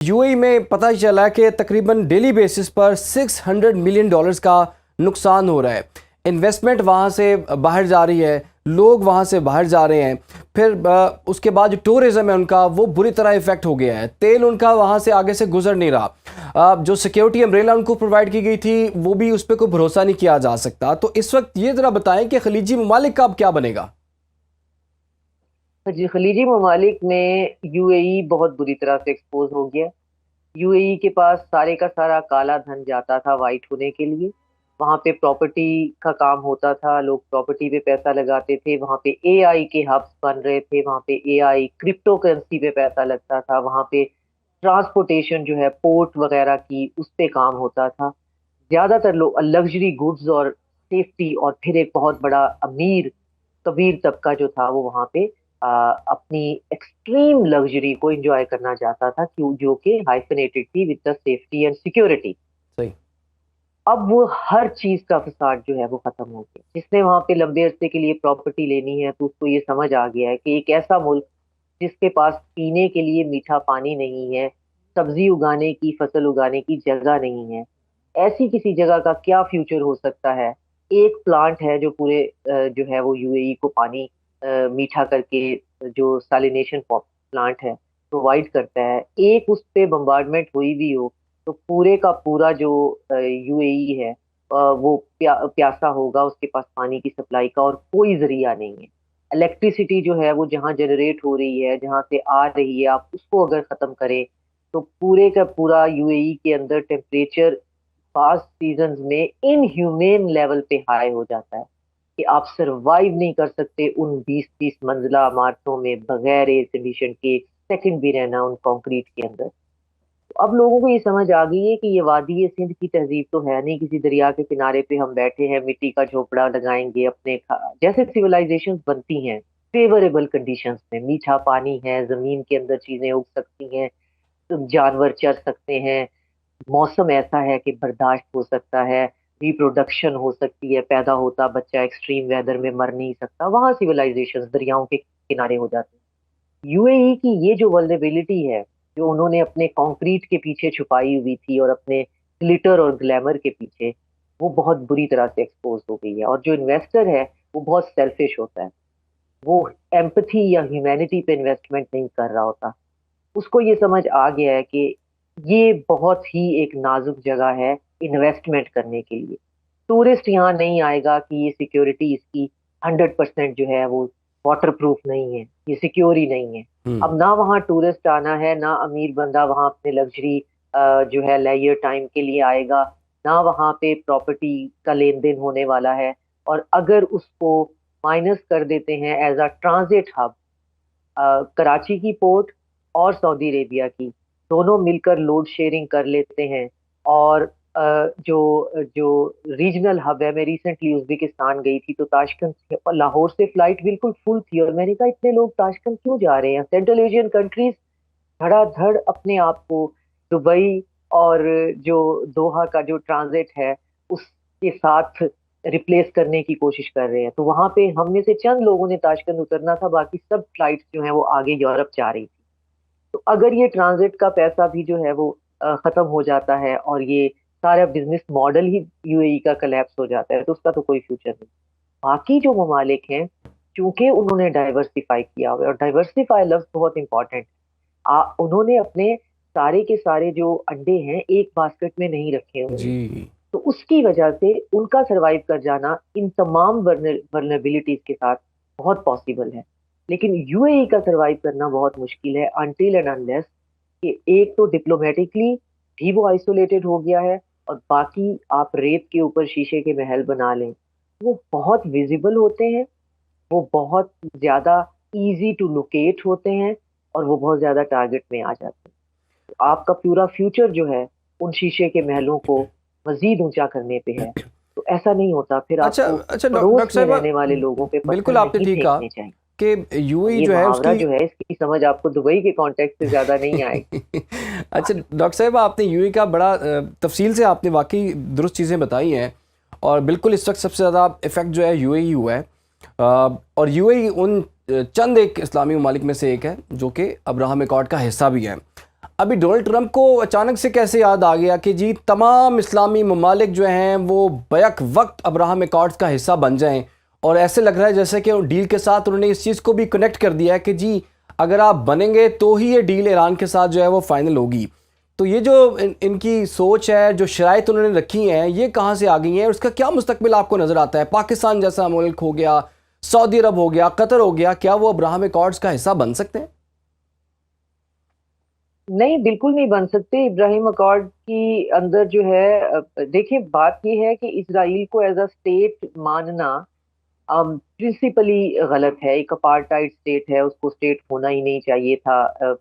UAE में पता चला कि तकरीबन डेली बेसिस पर $600 मिलियन का नुकसान हो रहा है। इन्वेस्टमेंट वहाँ से बाहर जा रही है, लोग वहाँ से बाहर जा रहे हैं। फिर उसके बाद जो टूरिज़्म है उनका वो बुरी तरह इफ़ेक्ट हो गया है। तेल उनका वहाँ से आगे से गुजर नहीं रहा। जो सिक्योरिटी अम्ब्रेला उनको प्रोवाइड की गई थी वो भी उस पर कोई भरोसा नहीं किया जा सकता। तो इस वक्त ये ज़रा बताएं कि खलीजी ममालिक का अब क्या बनेगा। जी, खलीजी ममालिक में यूएई बहुत बुरी तरह से एक्सपोज हो गया। यूएई के पास सारे का सारा काला धन जाता था वाइट होने के लिए। वहां पे प्रॉपर्टी का काम होता था, लोग प्रॉपर्टी पे पैसा लगाते थे। वहां पे एआई के हब्स बन रहे थे, वहां पे एआई क्रिप्टो करेंसी पे पैसा लगता था। वहां पे ट्रांसपोर्टेशन जो है पोर्ट वगैरह की उस पे काम होता था। ज्यादातर लोग लग्जरी गुड्स और सेफ्टी, और फिर एक बहुत बड़ा अमीर कबीर तबका जो था वो वहां पे अपनी एक्सट्रीम लग्जरी को एंजॉय करना चाहता था, क्यों जो कि हाइफेनेटेड थी with the safety and security. सही। अब वो हर चीज का फसाद जो है वो खत्म हो गया। जिसने वहां पे लंबे अरसे के लिए प्रॉपर्टी लेनी है तो उसको ये समझ आ गया है कि एक ऐसा मुल्क जिसके पास पीने के लिए मीठा पानी नहीं है, सब्जी उगाने की, फसल उगाने की जगह नहीं है, ऐसी किसी जगह का क्या फ्यूचर हो सकता है। एक प्लांट है जो पूरे जो है वो यूएई को पानी मीठा करके, जो सालिनेशन प्लांट है, प्रोवाइड करता है। एक उस पे बम्बार्डमेंट हुई भी हो तो पूरे का पूरा जो यूएई है वो प्यासा होगा, उसके पास पानी की सप्लाई का और कोई जरिया नहीं है। इलेक्ट्रिसिटी जो है वो जहाँ जनरेट हो रही है, जहाँ से आ रही है, आप उसको अगर खत्म करें तो पूरे का पूरा यूएई के अंदर टेम्परेचर फास्ट सीजन में इनह्यूमेन लेवल पे हाई हो जाता है कि आप सरवाइव नहीं कर सकते उन 20-30 मंजिला इमारतों में बगैर एयर कंडीशन के एक सेकंड भी रहना उन कंक्रीट के अंदर। तो अब लोगों को ये समझ आ गई है कि ये वादी सिंध की तहजीब तो है नहीं, किसी दरिया के किनारे पे हम बैठे हैं, मिट्टी का झोपड़ा लगाएंगे अपने जैसे सिविलाइजेशन बनती हैं फेवरेबल कंडीशंस में, मीठा पानी है, जमीन के अंदर चीजें उग सकती हैं, तो जानवर चर सकते हैं, मौसम ऐसा है कि बर्दाश्त हो सकता है, रिप्रोडक्शन हो सकती है, पैदा होता बच्चा एक्सट्रीम वेदर में मर नहीं सकता, वहां सिविलाइजेशन दरियाओं के किनारे हो जाते हैं। यूएई की ये जो वल्नरेबिलिटी है, जो उन्होंने अपने कंक्रीट के पीछे छुपाई हुई थी और अपने ग्लिटर और ग्लैमर के पीछे, वो बहुत बुरी तरह से एक्सपोज हो गई है। और जो इन्वेस्टर है वो बहुत सेल्फिश होता है, वो एम्पथी या ह्यूमैनिटी पे इन्वेस्टमेंट नहीं कर रहा होता। उसको ये समझ आ गया है कि ये बहुत ही एक नाजुक जगह है इन्वेस्टमेंट करने के लिए। टूरिस्ट यहाँ नहीं आएगा कि ये सिक्योरिटी इसकी 100% जो है वो वाटर प्रूफ नहीं है, ये सिक्योर ही नहीं है। हम्म। अब ना वहाँ टूरिस्ट आना है, ना अमीर बंदा वहाँ अपने लग्जरी जो है लेयर टाइम के लिए आएगा, ना वहाँ पे प्रॉपर्टी का लेन देन होने वाला है। और अगर उसको माइनस कर देते हैं as a transit hub, Karachi की पोर्ट और सऊदी अरेबिया की दोनों मिलकर लोड शेयरिंग कर लेते हैं। और जो जो रीजनल हब है, मैं रिसेंटली उज्बेकिस्तान गई थी तो ताशकंद लाहौर से फ्लाइट बिल्कुल फुल थी और मैंने कहा इतने लोग ताशकंद क्यों जा रहे हैं। सेंट्रल एशियन कंट्रीज धड़ाधड़ अपने आप को दुबई और जो दोहा का जो ट्रांजिट है उसके साथ रिप्लेस करने की कोशिश कर रहे हैं। तो वहां पे हम में से चंद लोगों ने ताशकंद उतरना था, बाकी सब फ्लाइट्स जो है वो आगे यूरोप जा रही थी। तो अगर ये ट्रांजिट का पैसा भी जो है वो खत्म हो जाता है और ये सारा बिजनेस मॉडल ही यूएई का कोलैप्स हो जाता है तो उसका तो कोई फ्यूचर नहीं। बाकी जो ममालिक हैं, चूंकि उन्होंने डाइवर्सिफाई किया हुआ है, और डाइवर्सिफाई लफ्ज बहुत इंपॉर्टेंट, उन्होंने अपने सारे के सारे जो अंडे हैं एक बास्केट में नहीं रखे हुए हैं। जी। तो उसकी वजह से उनका सरवाइव कर जाना इन तमाम वर्नरेबिलिटीज के साथ बहुत पॉसिबल है। लेकिन यूएई का सरवाइव करना बहुत मुश्किल है अनटिल एंड अनलेस कि एक तो डिप्लोमेटिकली भी वो आइसोलेटेड हो गया है, और बाकी आप रेत के ऊपर शीशे के महल बना लें, वो बहुत विजिबल होते हैं, वो बहुत ज्यादा इजी टू लोकेट होते हैं, और वो बहुत ज्यादा टारगेट में आ जाते हैं। तो आपका पूरा फ्यूचर जो है उन शीशे के महलों को मजीद ऊंचा करने पे है। तो ऐसा नहीं होता, फिर अच्छा आपको अच्छा, पड़ोस डॉक्टर में साहब, रहने वाले लोगों पे पत्थर बिल्कुल आपने नहीं ठीक कहा फेंकने चाहिए। कि और यूएई ये जो है मुहावरा उसकी जो है इसकी समझ आपको दुबई के कॉन्टेक्स्ट से ज्यादा नहीं आएगी। अच्छा डॉक्टर साहब, आपने यूएई का बड़ा तफसील से आपने वाकई दुरुस्त चीज़ें बताई हैं। और बिल्कुल इस वक्त सबसे ज़्यादा इफ़ेक्ट जो है यूएई हुआ है। और यूएई उन चंद एक इस्लामी ममालिक में से एक है जो कि अब्राहम एकॉर्ड का हिस्सा भी है। अभी डोनाल्ड ट्रंप को अचानक से कैसे याद आ गया कि जी तमाम इस्लामी ममालिक जो हैं वो बैक वक्त अब्राहम एकॉर्ड्स का हिस्सा बन जाएं, और ऐसे लग रहा है जैसे कि डील के साथ उन्होंने इस चीज़ को भी कनेक्ट कर दिया है कि जी अगर आप बनेंगे तो ही ये डील ईरान के साथ जो है वो फाइनल होगी। तो ये जो इनकी सोच है, जो शराइत उन्होंने रखी हैं, ये कहाँ से आ गई हैं, और उसका क्या मुस्तकबिल आपको नज़र आता है? पाकिस्तान जैसा मुल्क हो गया, सऊदी अरब हो गया, कतर हो गया, क्या वो अब्राहम एकॉर्ड्स का हिस्सा बन सकते हैं? नहीं, बिल्कुल नहीं बन सकते। इब्राहिम अकॉर्ड की अंदर जो है, देखिए बात ये है कि इसराइल को एज अ स्टेट मानना प्रिंसिपली गलत है। एक अपार्टाइड स्टेट है, उसको स्टेट होना ही नहीं चाहिए था।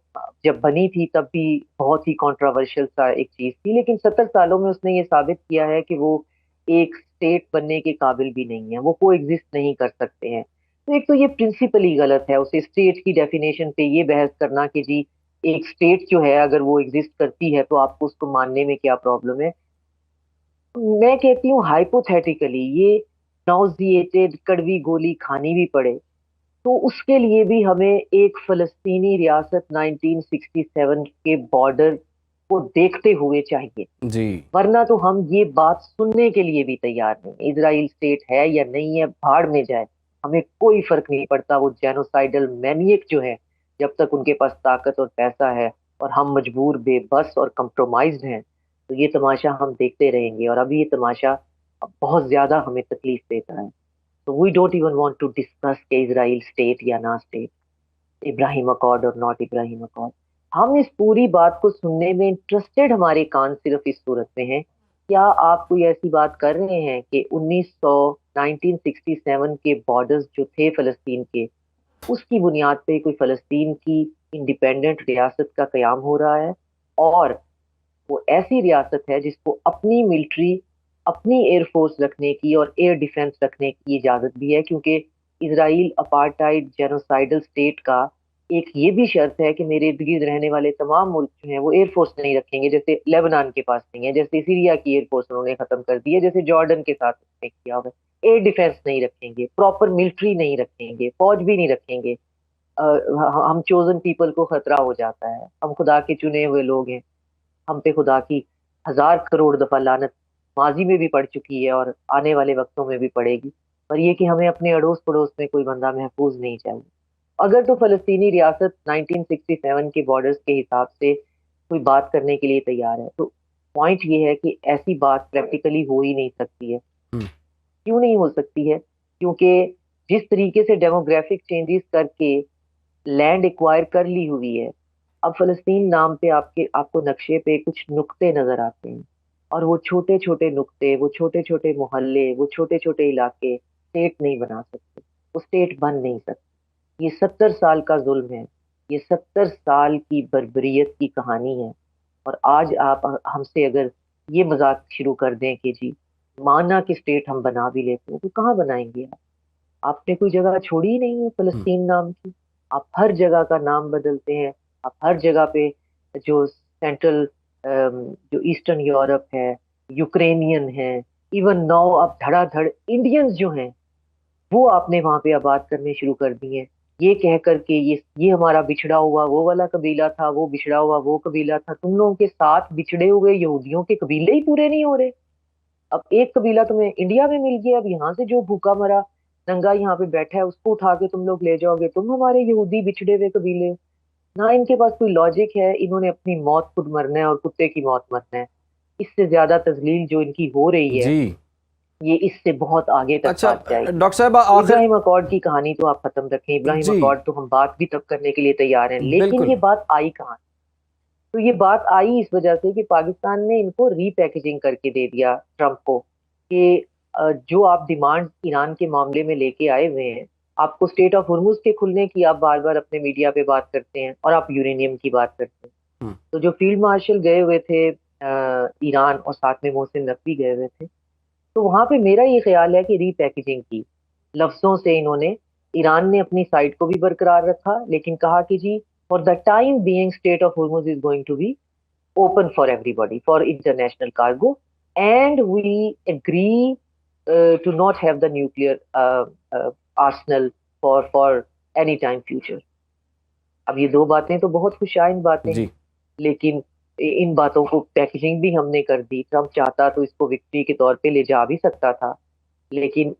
जब बनी थी तब भी बहुत ही कंट्रोवर्शियल सा एक चीज थी, लेकिन 70 सालों में उसने ये साबित किया है कि वो एक स्टेट बनने के काबिल भी नहीं है, वो को एग्जिस्ट नहीं कर सकते हैं। तो एक तो ये प्रिंसिपली गलत है, उसे स्टेट की डेफिनेशन पे ये बहस करना कि जी एक स्टेट जो है अगर वो एग्जिस्ट करती है तो आपको उसको मानने में क्या प्रॉब्लम है। मैं कहती हूँ हाइपोथेटिकली ये नॉजिएटेड कड़वी गोली खानी भी पड़े तो उसके लिए भी हमें एक फलस्तीनी रियासत 1967 के बॉर्डर को देखते हुए चाहिए, जी। वरना तो हम ये बात सुनने के लिए भी तैयार नहीं। इजराइल स्टेट है या नहीं है, भाड़ में जाए, हमें कोई फर्क नहीं पड़ता। वो जेनोसाइडल मैनियक जो है, जब तक उनके पास ताकत और पैसा है और हम मजबूर बेबस और कंप्रोमाइज्ड हैं, तो ये तमाशा हम देखते रहेंगे। और अभी ये तमाशा बहुत ज्यादा हमें तकलीफ देता है। तो we don't even want to discuss के इजराइल स्टेट या ना स्टेट, इब्राहिम अकॉर्ड और नॉट इब्राहिम अकॉर्ड। हम इस पूरी बात को सुनने में इंटरेस्टेड, हमारे कान सिर्फ इस सूरत में है, क्या आप कोई ऐसी बात कर रहे हैं कि 1967 के बॉर्डर्स जो थे फलस्तीन के, उसकी बुनियाद पे कोई फलस्तीन की इंडिपेंडेंट रियासत का कयाम हो रहा है, और वो ऐसी रियासत है जिसको अपनी मिलिट्री, अपनी एयरफोर्स रखने की और एयर डिफेंस रखने की इजाजत भी है, क्योंकि इसराइल अपार्टाइड जेनोसाइडल स्टेट का एक ये भी शर्त है कि मेरे इर्द गिर्द रहने वाले तमाम मुल्क जो हैं वो एयरफोर्स नहीं रखेंगे, जैसे लेबनान के पास नहीं है, जैसे सीरिया की एयरफोर्स उन्होंने खत्म कर दी है, जैसे जॉर्डन के साथ उसने किया हुआ है। एयर डिफेंस नहीं रखेंगे, प्रॉपर मिलिट्री नहीं रखेंगे, फौज भी नहीं रखेंगे। हम चोजन पीपल को खतरा हो जाता है, हम खुदा के चुने हुए लोग हैं, हम पे खुदा की 1000 करोड़ दफा लानत माजी में भी पड़ चुकी है और आने वाले वक्तों में भी पड़ेगी। पर ये कि हमें अपने अड़ोस पड़ोस में कोई बंदा महफूज नहीं चाहिए। अगर तो फलस्तीनी रियासत 1967 के बॉर्डर्स के हिसाब से कोई बात करने के लिए तैयार है, तो पॉइंट ये है कि ऐसी बात प्रैक्टिकली हो ही नहीं सकती है। हम्म। क्यों नहीं हो सकती है? क्योंकि जिस तरीके से डेमोग्राफिक चेंजेस करके लैंड एक्वायर कर ली हुई है, अब फलस्तीन नाम पे आपको नक्शे पे कुछ नुक्ते नजर आते हैं, और वो छोटे छोटे नुक्ते, वो छोटे छोटे मोहल्ले, वो छोटे छोटे इलाके स्टेट नहीं बना सकते, वो स्टेट बन नहीं सकते। ये 70 साल का जुल्म है, ये 70 साल की बर्बरियत की कहानी है। और आज आप हमसे अगर ये मजाक शुरू कर दें कि जी माना कि स्टेट हम बना भी लेते हैं, तो कहाँ बनाएंगे आप? आपने कोई जगह छोड़ी ही नहीं है हम्म। फलस्तीन नाम की। आप हर जगह का नाम बदलते हैं, आप हर जगह पे जो सेंट्रल, जो ईस्टर्न यूरोप है, यूक्रेनियन है, इवन नाउ अब धड़ाधड़ इंडियंस जो हैं वो आपने वहां पे आबाद करने शुरू कर दिए हैं। ये कह करके ये हमारा बिछड़ा हुआ वो वाला कबीला था, वो बिछड़ा हुआ वो कबीला था। तुम लोगों के साथ बिछड़े हुए यहूदियों के कबीले ही पूरे नहीं हो रहे। अब एक कबीला तुम्हें इंडिया में मिल गया, अब यहाँ से जो भूखा मरा नंगा यहाँ पे बैठा है उसको उठा के तुम लोग ले जाओगे, तुम हमारे यहूदी बिछड़े हुए कबीले। ना इनके पास कोई लॉजिक है, इन्होंने अपनी मौत खुद मरना है और कुत्ते की मौत मरना है। इससे ज्यादा तजलील जो इनकी हो रही है, जी। ये इससे बहुत आगे तक अच्छा बात जाएगी। डॉक्टर साहब तो आखिर। इब्राहिम अकॉर्ड की कहानी तो आप खत्म रखें, इब्राहिम जी। अकॉर्ड तो हम बात भी तब करने के लिए तैयार हैं, लेकिन बिल्कुल। ये बात आई कहाँ? तो ये बात आई इस वजह से कि पाकिस्तान ने इनको रीपैकेजिंग करके दे दिया ट्रंप को कि जो आप डिमांड ईरान के मामले में लेके आए हुए हैं, आपको स्टेट ऑफ हुर्मुज के खुलने की आप बार बार अपने मीडिया पे बात करते हैं और आप यूरेनियम की बात करते हैं। हम्म। तो जो फील्ड मार्शल गए हुए थे ईरान, और साथ में मोहसिन नकवी गए हुए थे, तो वहां पे मेरा ये ख्याल है कि रीपैकेजिंग की लफ्जों से इन्होंने, ईरान ने अपनी साइड को भी बरकरार रखा, लेकिन कहा कि जी for the time being Strait of Hormuz is going to be open for everybody for international cargo, and we agree to not have the nuclear uh, arsenal for any time future. अब ये दो बातें तो बहुत खुशाइंद बातें हैं, जी। लेकिन इन बातों को पैकेजिंग भी हमने कर दी। ट्रम्प चाहता तो इसको विक्ट्री के तौर पे ले जा भी सकता था, लेकिन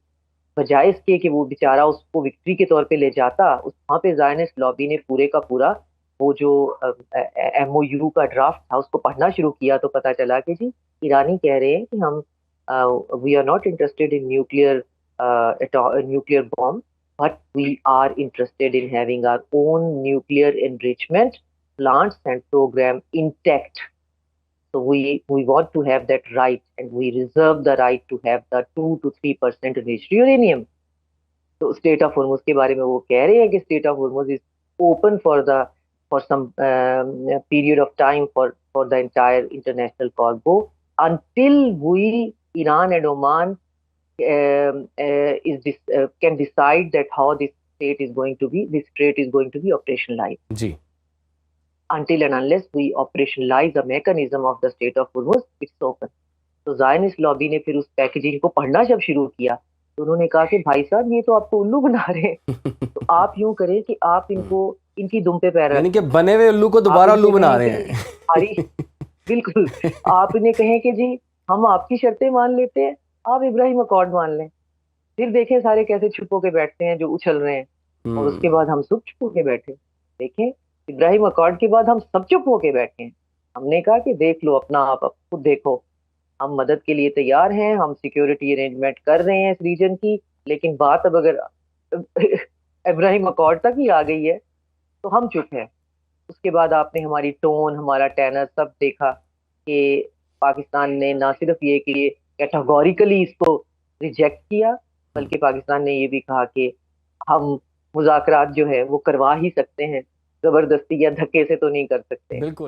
बजाय इसके कि वो बेचारा उसको विक्ट्री के तौर पे ले जाता, उस वहां पे जायनिस्ट लॉबी ने पूरे का पूरा वो जो एमओयू का ड्राफ्ट था उसको पढ़ना शुरू किया, तो पता चला कि जी ईरानी कह रहे हैं कि हम we are not interested in nuclear bomb, but we are interested in having our own nuclear enrichment plants and program intact. So we want to have that right, and we reserve the right to have the 2 to 3% enriched uranium. तो strait of Hormuz के बारे में वो कह रहे हैं कि strait of Hormuz is open for some period of time for the entire international cargo until we Iran and Oman can decide that how this strait is going to be operationalized. जी Until and unless we operationalize the mechanism of the Strait of Hormuz, it's open. तो Zionist lobby ने फिर उस packaging को पढ़ना जब शुरू किया, तो उन्होंने कहा कि भाई साहब ये तो आपको उल्लू बना रहे हैं, तो आप यूं करें कि आप इनको इनकी दुम पे पैर यानी कि बने हुए उल्लू को दोबारा उल्लू बना रहे हैं। हमारी बिल्कुल, आप इन्हें कहें कि जी हम आपकी शर्तें मान लेते हैं, आप इब्राहिम अकॉर्ड मान लें, फिर देखें सारे कैसे चुप होके बैठते हैं जो उछल रहे हैं। और उसके बाद हम सब चुप होके बैठे, देखें इब्राहिम अकॉर्ड के बाद हम सब चुप होके बैठे हैं। हमने कहा कि देख लो अपना, आप खुद देखो, हम मदद के लिए तैयार हैं, हम सिक्योरिटी अरेंजमेंट कर रहे हैं इस रीजन की, लेकिन बात अब अगर इब्राहिम अकॉर्ड तक ही आ गई है तो हम चुप हैं। उसके बाद आपने हमारी टोन, हमारा टेनर सब देखा कि पाकिस्तान ने ना सिर्फ ये कि कैटेगोरिकली इसको रिजेक्ट किया, बल्कि पाकिस्तान ने ये भी कहा कि हम मुज़ाकरात जो है वो करवा ही सकते हैं, जबरदस्ती या धक्के से तो नहीं कर सकते। बिल्कुल।